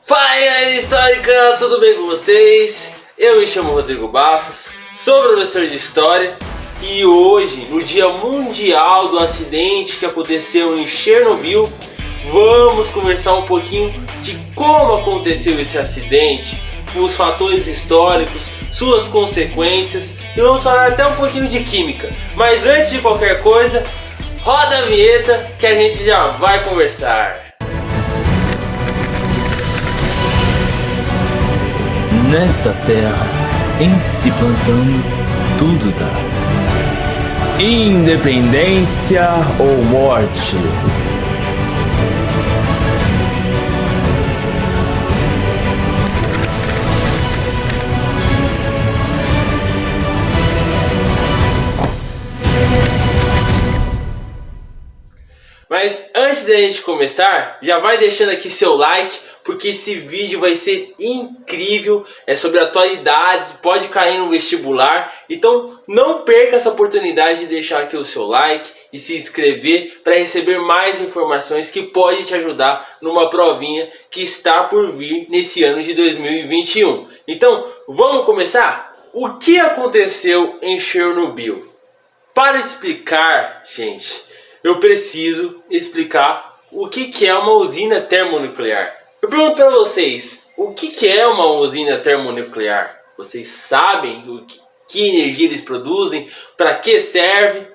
Fala aí, galera histórica, tudo bem com vocês? Eu me chamo Rodrigo Bastos, sou professor de História e hoje, no Dia Mundial do Acidente que aconteceu em Chernobyl, vamos conversar um pouquinho de como aconteceu esse acidente, os fatores históricos, suas consequências e vamos falar até um pouquinho de química. Mas antes de qualquer coisa, roda a vinheta que a gente já vai conversar. Nesta terra, em se plantando, tudo dá. Independência ou morte. Mas antes da gente começar, já vai deixando aqui seu like, porque esse vídeo vai ser incrível, é sobre atualidades, pode cair no vestibular, então não perca essa oportunidade de deixar aqui o seu like, de se inscrever para receber mais informações que podem te ajudar numa provinha que está por vir nesse ano de 2021. Então, vamos começar? O que aconteceu em Chernobyl? Para explicar, gente, eu preciso explicar o que é uma usina termonuclear. Eu pergunto para vocês, o que é uma usina termonuclear? Vocês sabem que energia eles produzem, para que serve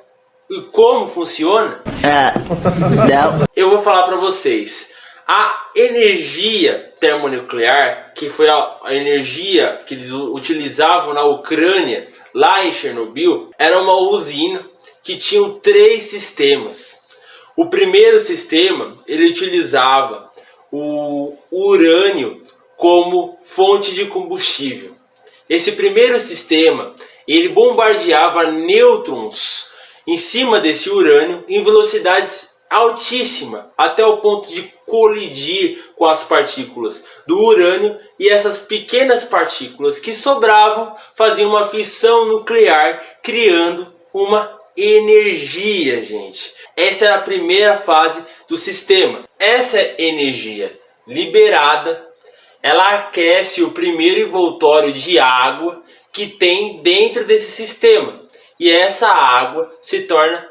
e como funciona? Não. Eu vou falar para vocês. A energia termonuclear, que foi a energia que eles utilizavam na Ucrânia, lá em Chernobyl, era uma usina que tinha 3 sistemas. O primeiro sistema, ele utilizava o urânio como fonte de combustível. Esse primeiro sistema, ele bombardeava nêutrons em cima desse urânio em velocidades altíssimas, até o ponto de colidir com as partículas do urânio, e essas pequenas partículas que sobravam faziam uma fissão nuclear, criando uma energia, gente. Essa é a primeira fase do sistema. Essa energia liberada, ela aquece o primeiro envoltório de água que tem dentro desse sistema. E essa água se torna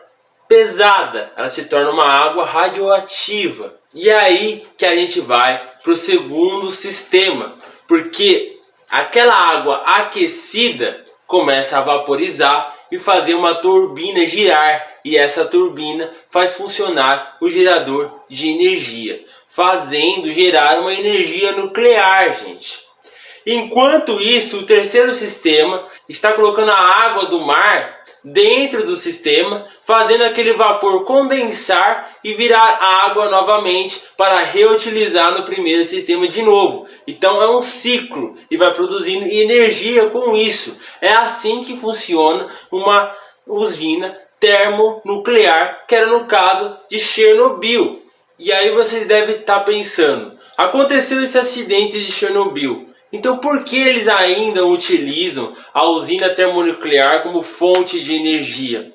pesada, ela se torna uma água radioativa. E aí que a gente vai para o segundo sistema, porque aquela água aquecida começa a vaporizar e fazer uma turbina girar, e essa turbina faz funcionar o gerador de energia, fazendo gerar uma energia nuclear, gente. Enquanto isso, o terceiro sistema está colocando a água do mar dentro do sistema, fazendo aquele vapor condensar e virar água novamente para reutilizar no primeiro sistema de novo. Então é um ciclo e vai produzindo energia com isso. É assim que funciona uma usina termonuclear, que era no caso de Chernobyl. E aí vocês devem estar pensando, aconteceu esse acidente de Chernobyl, então por que eles ainda utilizam a usina termonuclear como fonte de energia?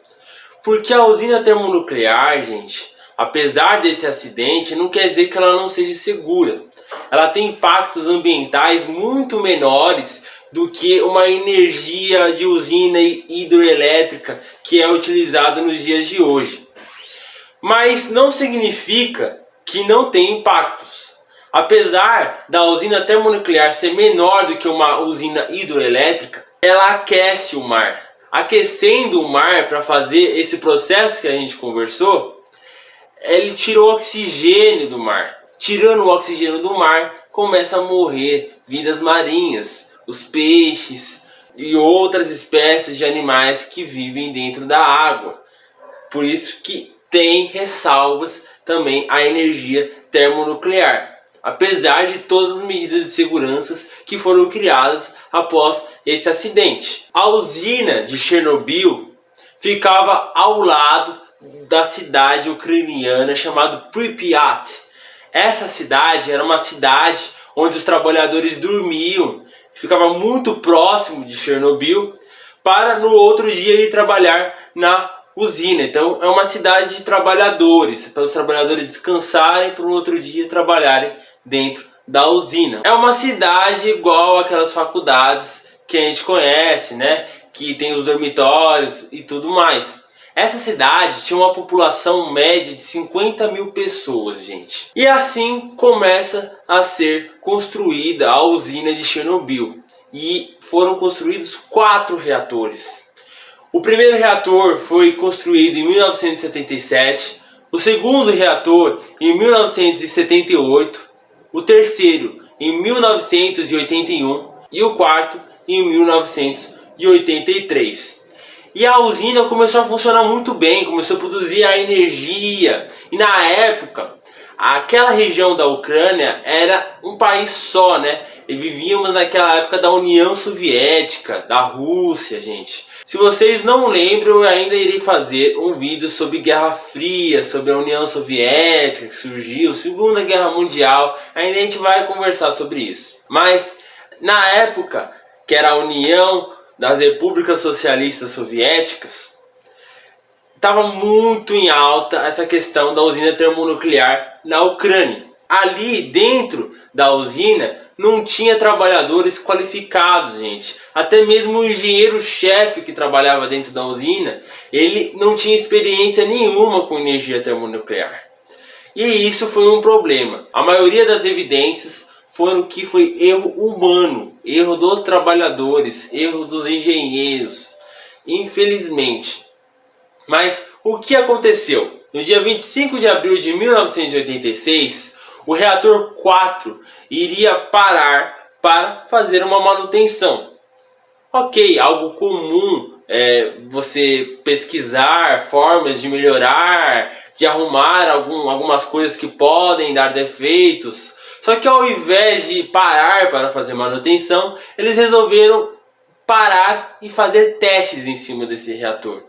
Porque a usina termonuclear, gente, apesar desse acidente, não quer dizer que ela não seja segura. Ela tem impactos ambientais muito menores do que uma energia de usina hidroelétrica que é utilizada nos dias de hoje. Mas não significa que não tem impactos. Apesar da usina termonuclear ser menor do que uma usina hidroelétrica, ela aquece o mar. Aquecendo o mar para fazer esse processo que a gente conversou, ele tirou o oxigênio do mar. Tirando o oxigênio do mar, começa a morrer vidas marinhas, os peixes e outras espécies de animais que vivem dentro da água. Por isso que tem ressalvas também à energia termonuclear, apesar de todas as medidas de segurança que foram criadas após esse acidente. A usina de Chernobyl ficava ao lado da cidade ucraniana chamada Pripyat. Essa cidade era uma cidade onde os trabalhadores dormiam, ficava muito próximo de Chernobyl, para no outro dia ir trabalhar na usina. Então é uma cidade de trabalhadores, para os trabalhadores descansarem para no outro dia trabalharem dentro da usina. É uma cidade igual aquelas faculdades que a gente conhece, né? Que tem os dormitórios e tudo mais. Essa cidade tinha uma população média de 50 mil pessoas, gente. E assim começa a ser construída a usina de Chernobyl. E foram construídos 4 reatores. O primeiro reator foi construído em 1977, o segundo reator em 1978, o terceiro em 1981 e o quarto em 1983. E a usina começou a funcionar muito bem, começou a produzir a energia. E na época, aquela região da Ucrânia era um país só, né? E vivíamos naquela época da União Soviética, da Rússia, gente. Se vocês não lembram, eu ainda irei fazer um vídeo sobre Guerra Fria, sobre a União Soviética que surgiu, Segunda Guerra Mundial. Ainda a gente vai conversar sobre isso. Mas na época que era a União das Repúblicas Socialistas Soviéticas, estava muito em alta essa questão da usina termonuclear na Ucrânia. Ali dentro da usina não tinha trabalhadores qualificados, gente. Até mesmo o engenheiro-chefe que trabalhava dentro da usina, ele não tinha experiência nenhuma com energia termonuclear. E isso foi um problema. A maioria das evidências foram que foi erro humano, erro dos trabalhadores, erro dos engenheiros, infelizmente. Mas o que aconteceu? No dia 25 de abril de 1986, o reator 4 iria parar para fazer uma manutenção. Ok, algo comum é você pesquisar formas de melhorar, de arrumar algumas coisas que podem dar defeitos. Só que ao invés de parar para fazer manutenção, eles resolveram parar e fazer testes em cima desse reator.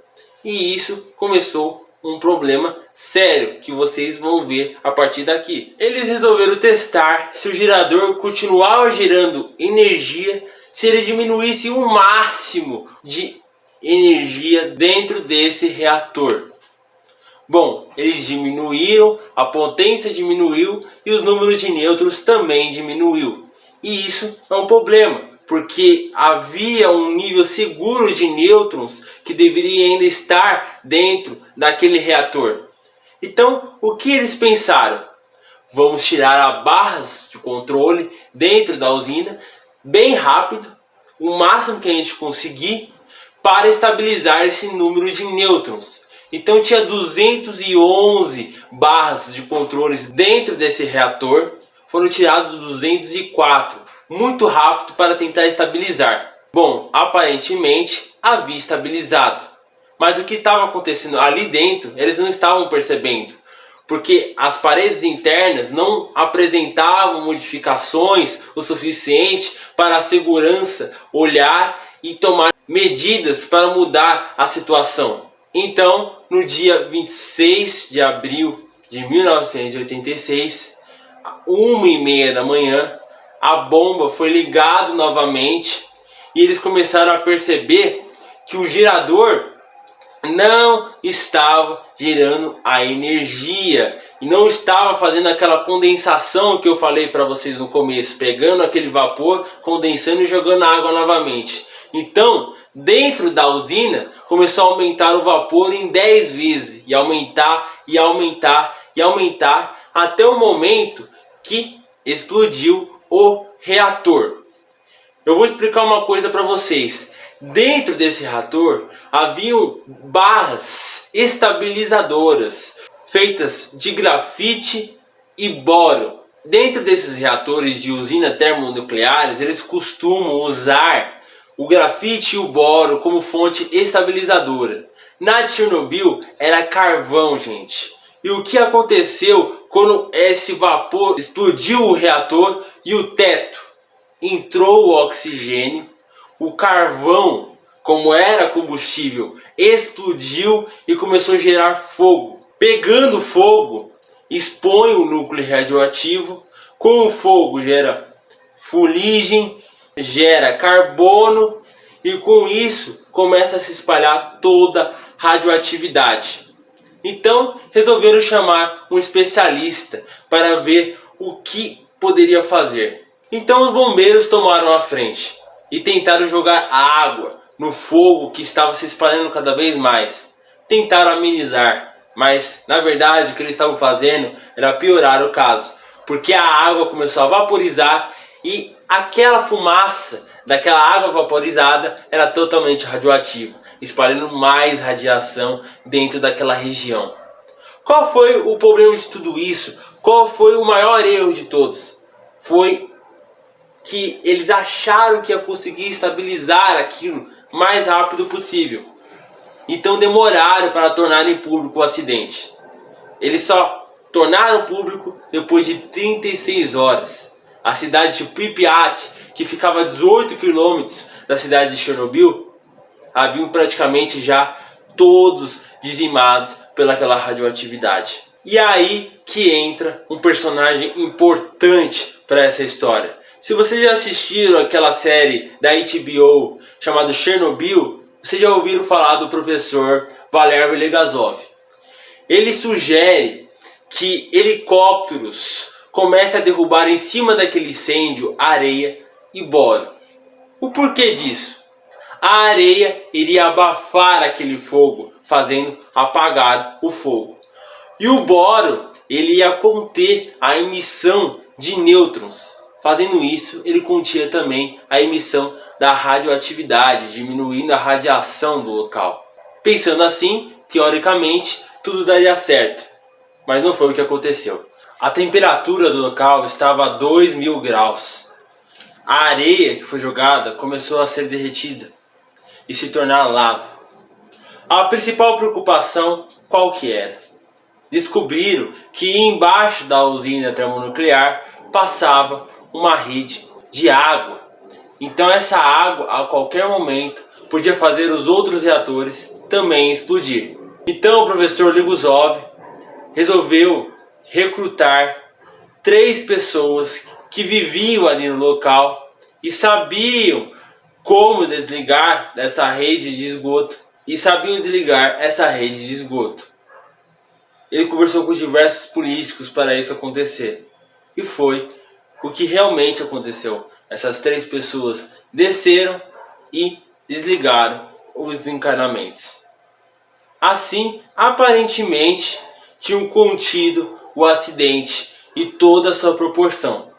E isso começou um problema sério que vocês vão ver a partir daqui. Eles resolveram testar se o gerador continuava gerando energia, se ele diminuísse o máximo de energia dentro desse reator. Bom, eles diminuíram, a potência diminuiu e os números de nêutrons também diminuiu. E isso é um problema, porque havia um nível seguro de nêutrons que deveria ainda estar dentro daquele reator. Então, o que eles pensaram? Vamos tirar as barras de controle dentro da usina, bem rápido, o máximo que a gente conseguir, para estabilizar esse número de nêutrons. Então tinha 211 barras de controles dentro desse reator, foram tirados 204, muito rápido para tentar estabilizar. Bom, aparentemente havia estabilizado, mas o que estava acontecendo ali dentro eles não estavam percebendo, porque as paredes internas não apresentavam modificações o suficiente para a segurança olhar e tomar medidas para mudar a situação. Então, no dia 26 de abril de 1986, 1h30 da manhã, a bomba foi ligada novamente e eles começaram a perceber que o gerador não estava gerando a energia e não estava fazendo aquela condensação que eu falei para vocês no começo, pegando aquele vapor, condensando e jogando a água novamente. Então, dentro da usina, começou a aumentar o vapor em 10 vezes, e aumentar, e aumentar, e aumentar, até o momento que explodiu o reator. Eu vou explicar uma coisa para vocês. Dentro desse reator, haviam barras estabilizadoras, feitas de grafite e boro. Dentro desses reatores de usina termonucleares, eles costumam usar o grafite e o boro como fonte estabilizadora. Na de Chernobyl era carvão, gente. E o que aconteceu quando esse vapor explodiu o reator e o teto? Entrou o oxigênio, o carvão, como era combustível, explodiu e começou a gerar fogo. Pegando fogo, expõe o núcleo radioativo. Com o fogo gera fuligem, gera carbono e com isso começa a se espalhar toda radioatividade. Então resolveram chamar um especialista para ver o que poderia fazer. Então os bombeiros tomaram a frente e tentaram jogar água no fogo que estava se espalhando cada vez mais. Tentaram amenizar, mas na verdade o que eles estavam fazendo era piorar o caso, porque a água começou a vaporizar e aquela fumaça daquela água vaporizada era totalmente radioativa, espalhando mais radiação dentro daquela região. Qual foi o problema de tudo isso? Qual foi o maior erro de todos? Foi que eles acharam que ia conseguir estabilizar aquilo o mais rápido possível. Então demoraram para tornarem público o acidente. Eles só tornaram público depois de 36 horas. A cidade de Pripyat, que ficava a 18 km da cidade de Chernobyl, haviam praticamente já todos dizimados pelaquela radioatividade. E aí que entra um personagem importante para essa história. Se vocês já assistiram aquela série da HBO chamada Chernobyl, vocês já ouviram falar do professor Valery Legasov. Ele sugere que helicópteros comecem a derrubar em cima daquele incêndio areia e boro. O porquê disso? A areia iria abafar aquele fogo, fazendo apagar o fogo. E o boro, ele ia conter a emissão de nêutrons. Fazendo isso, ele continha também a emissão da radioatividade, diminuindo a radiação do local. Pensando assim, teoricamente, tudo daria certo. Mas não foi o que aconteceu. A temperatura do local estava a 2000 graus. A areia que foi jogada começou a ser derretida e se tornar lava. A principal preocupação qual que era? Descobriram que embaixo da usina termonuclear passava uma rede de água. Então essa água a qualquer momento podia fazer os outros reatores também explodir. Então o professor Legasov resolveu recrutar 3 pessoas que viviam ali no local e sabiam como desligar essa rede de esgoto e sabiam desligar essa rede de esgoto. Ele conversou com diversos políticos para isso acontecer. E foi o que realmente aconteceu. Essas 3 pessoas desceram e desligaram os encanamentos. Assim, aparentemente, tinham contido o acidente e toda a sua proporção.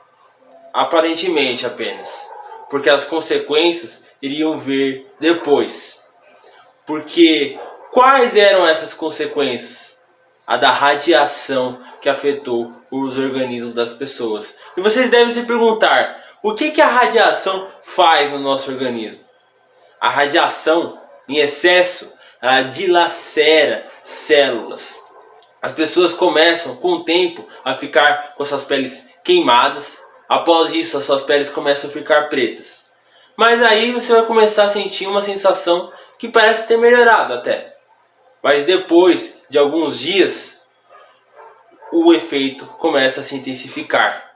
Aparentemente apenas. Porque as consequências iriam vir depois. Porque quais eram essas consequências? A da radiação que afetou os organismos das pessoas. E vocês devem se perguntar, o que a radiação faz no nosso organismo? A radiação, em excesso, ela dilacera células. As pessoas começam, com o tempo, a ficar com suas peles queimadas. Após isso, as suas peles começam a ficar pretas. Mas aí você vai começar a sentir uma sensação que parece ter melhorado até. Mas depois de alguns dias, o efeito começa a se intensificar.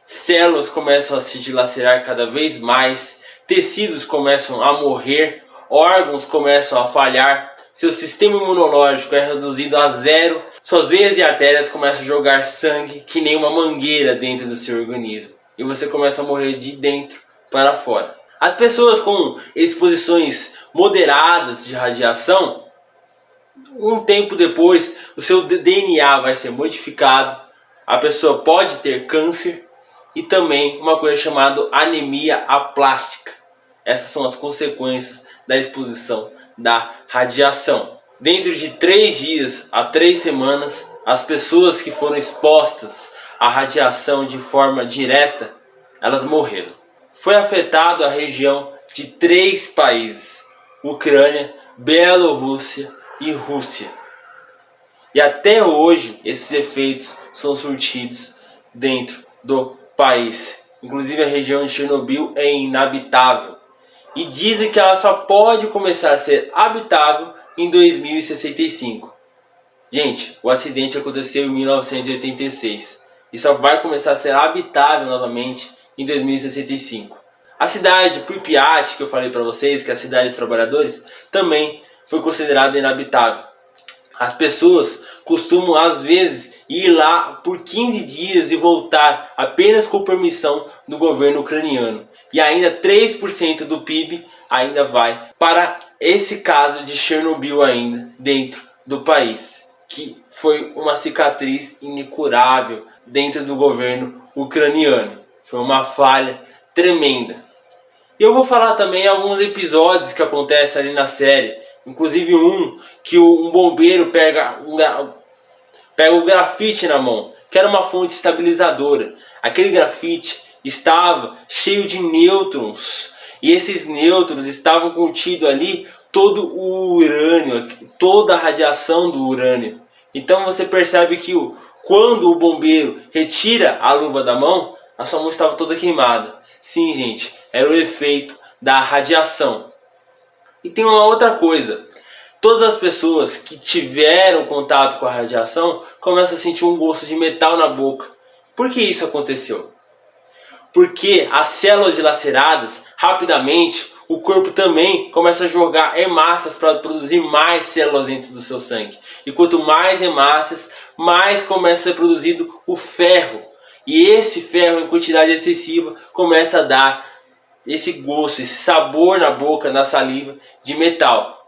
Células começam a se dilacerar cada vez mais, tecidos começam a morrer, órgãos começam a falhar, seu sistema imunológico é reduzido a zero, suas veias e artérias começam a jogar sangue que nem uma mangueira dentro do seu organismo. E você começa a morrer de dentro para fora. As pessoas com exposições moderadas de radiação, um tempo depois, o seu DNA vai ser modificado, a pessoa pode ter câncer e também uma coisa chamada anemia aplástica. Essas são as consequências da exposição da radiação. Dentro de 3 dias a 3 semanas, as pessoas que foram expostas à radiação de forma direta, elas morreram. Foi afetado a região de 3 países: Ucrânia, Bielorrússia e Rússia. E até hoje esses efeitos são surtidos dentro do país. Inclusive a região de Chernobyl é inabitável. E dizem que ela só pode começar a ser habitável em 2065. Gente, o acidente aconteceu em 1986 e só vai começar a ser habitável novamente em 2065. A cidade de Pripyat, que eu falei para vocês, que é a cidade dos trabalhadores, também foi considerada inabitável. As pessoas costumam às vezes ir lá por 15 dias e voltar apenas com permissão do governo ucraniano. E ainda 3% do PIB ainda vai para esse caso de Chernobyl ainda dentro do país, que foi uma cicatriz incurável dentro do governo ucraniano. Foi uma falha tremenda. E eu vou falar também alguns episódios que acontecem ali na série, inclusive que um bombeiro pega o grafite na mão, que era uma fonte estabilizadora. Aquele grafite estava cheio de nêutrons, e esses nêutrons estavam contidos ali todo o urânio, toda a radiação do urânio. Então você percebe que quando o bombeiro retira a luva da mão, a sua mão estava toda queimada. Sim, gente, era o efeito da radiação. E tem uma outra coisa. Todas as pessoas que tiveram contato com a radiação começam a sentir um gosto de metal na boca. Por que isso aconteceu? Porque as células dilaceradas, rapidamente, o corpo também começa a jogar hemácias para produzir mais células dentro do seu sangue. E quanto mais hemácias, mais começa a ser produzido o ferro. E esse ferro em quantidade excessiva começa a dar esse gosto, esse sabor na boca, na saliva de metal.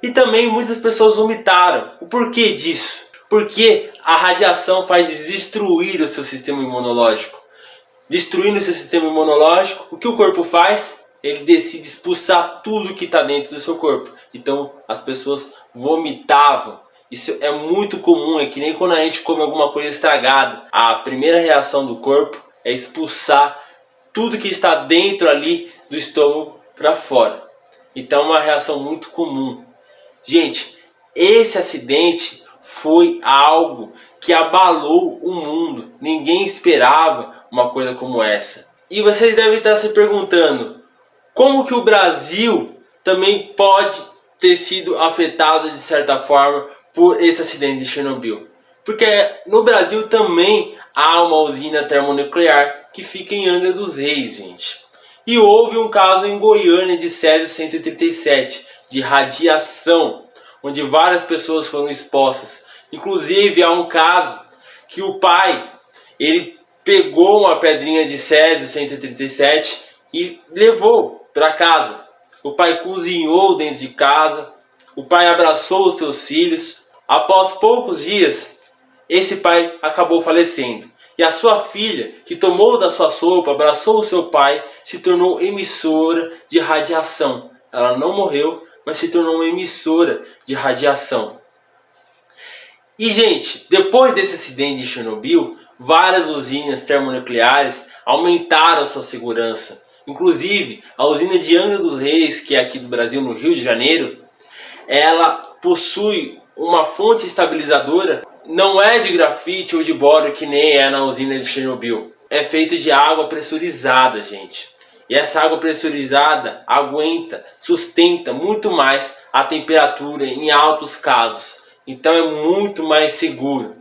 E também muitas pessoas vomitaram. O porquê disso? Porque a radiação faz destruir o seu sistema imunológico. Destruindo o seu sistema imunológico, o que o corpo faz? Ele decide expulsar tudo que está dentro do seu corpo. Então as pessoas vomitavam. Isso é muito comum, é que nem quando a gente come alguma coisa estragada. A primeira reação do corpo é expulsar tudo que está dentro ali do estômago para fora. Então é uma reação muito comum. Gente, esse acidente foi algo que abalou o mundo. Ninguém esperava uma coisa como essa. E vocês devem estar se perguntando, como que o Brasil também pode ter sido afetado de certa forma por esse acidente de Chernobyl? Porque no Brasil também há uma usina termonuclear que fica em Angra dos Reis, gente. E houve um caso em Goiânia de Césio-137 de radiação, onde várias pessoas foram expostas. Inclusive há um caso que o pai, ele pegou uma pedrinha de Césio-137 e levou para casa. O pai cozinhou dentro de casa, o pai abraçou os seus filhos. Após poucos dias, esse pai acabou falecendo. E a sua filha, que tomou da sua sopa, abraçou o seu pai, se tornou emissora de radiação. Ela não morreu, mas se tornou uma emissora de radiação. E, gente, depois desse acidente de Chernobyl, várias usinas termonucleares aumentaram a sua segurança. Inclusive, a usina de Angra dos Reis, que é aqui do Brasil, no Rio de Janeiro, ela possui uma fonte estabilizadora. Não é de grafite ou de bório que nem é na usina de Chernobyl. É feito de água pressurizada, gente. E essa água pressurizada aguenta, sustenta muito mais a temperatura em altos casos. Então é muito mais seguro.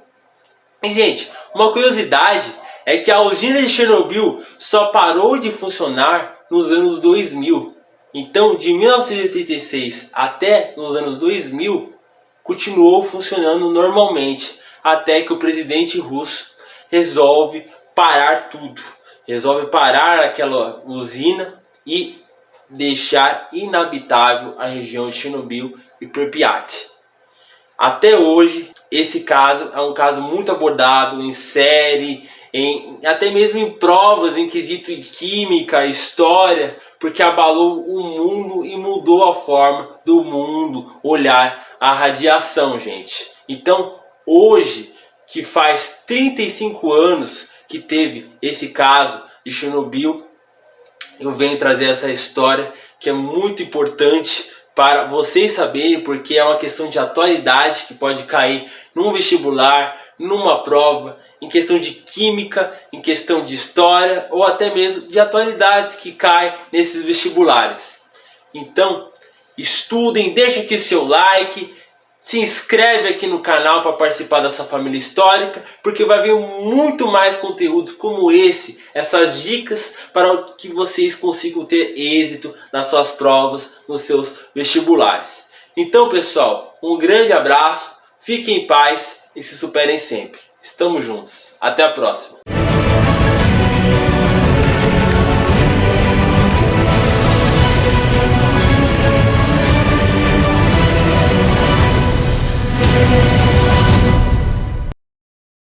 E, gente, uma curiosidade é que a usina de Chernobyl só parou de funcionar nos anos 2000. Então, de 1986 até nos anos 2000, continuou funcionando normalmente, até que o presidente russo resolve parar tudo. Resolve parar aquela usina e deixar inabitável a região de Chernobyl e Pripyat. Até hoje, esse caso é um caso muito abordado em série, até mesmo em provas em quesito de química, história, porque abalou o mundo e mudou a forma do mundo olhar a radiação, gente. Então, hoje, que faz 35 anos que teve esse caso de Chernobyl, eu venho trazer essa história que é muito importante para vocês saberem, porque é uma questão de atualidade que pode cair num vestibular, numa prova, em questão de química, em questão de história ou até mesmo de atualidades que caem nesses vestibulares. Então, estudem, deixa aqui seu like, se inscreve aqui no canal para participar dessa família histórica, porque vai vir muito mais conteúdos como esse, essas dicas para que vocês consigam ter êxito nas suas provas, nos seus vestibulares. Então, pessoal, um grande abraço, fiquem em paz e se superem sempre. Estamos juntos. Até a próxima.